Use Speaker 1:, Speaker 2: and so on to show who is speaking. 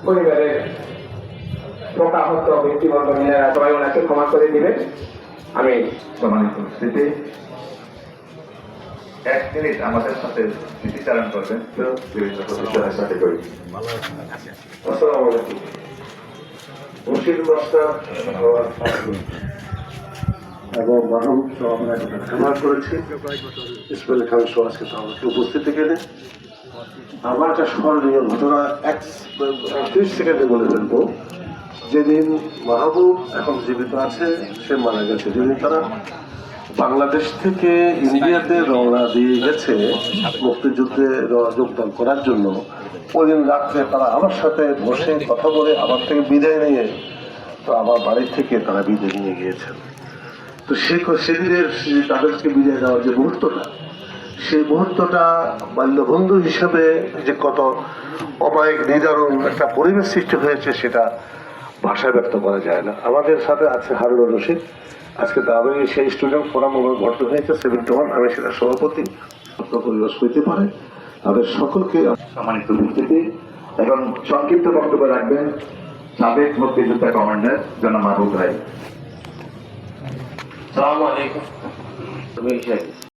Speaker 1: পরিবারের শোকাহত ব্যক্তিবর্গ মিলেরা সবাই ওনাকে ক্ষমা করে দিবেন। আমি
Speaker 2: সম্মানিত উপস্থিতি, 1 মিনিট আমাদের সাথে স্মৃতিচারণ করবেন বিভিন্ন প্রতিষ্ঠানের সাথে করি।
Speaker 3: আসসালামু আলাইকুম। মুর্শিদ মাস্টার এবং মাহবুব সহ আমরা ব্যবহার করেছি। ইসমাইল খান সহ আজকে আমাকে উপস্থিত এখানে আমার একটা স্মরণীয় ঘটনা 30 সেকেন্ডে বলে ফেলবো। যেদিন মাহবুব এখন জীবিত আছে, সে মারা গেছে, যেদিন তারা বাংলাদেশ থেকে ইন্ডিয়াতে রওনা দিয়ে গেছে মুক্তিযুদ্ধে যোগদান করার জন্য, ওই দিন রাত্রে তারা আমার সাথে বসে কথা বলে আমার থেকে বিদায় নিয়ে তো আমার বাড়ি থেকে তারা বিদায় নিয়ে গিয়েছেন। তো সেদিনের তাদেরকে বিদায় দেওয়ার যে মুহূর্তটা, সেই মুহূর্তটা বাল্যবন্ধু হিসেবে যে কত অমায়িক নিদারুণ একটা পরিবেশ সৃষ্টি হয়েছে সেটা ভাষায় ব্যক্ত করা যায় না। আমাদের সাথে আছে হারুন রশিদ, আজকে তাদের সেই স্টুডেন্ট ফোরাম ভর্তি হয়েছে 71, আমি সেটা সভাপতি, পরিবেশ হইতে পারে। তাদের সকলকে
Speaker 2: সম্মানিত উপস্থিতি, এখন সংক্ষিপ্ত বক্তব্য রাখবেন সাবেক মুক্তিযোদ্ধা কমান্ডার জনাব মাহবুব ভাই।
Speaker 4: আসসালামু আলাইকুম।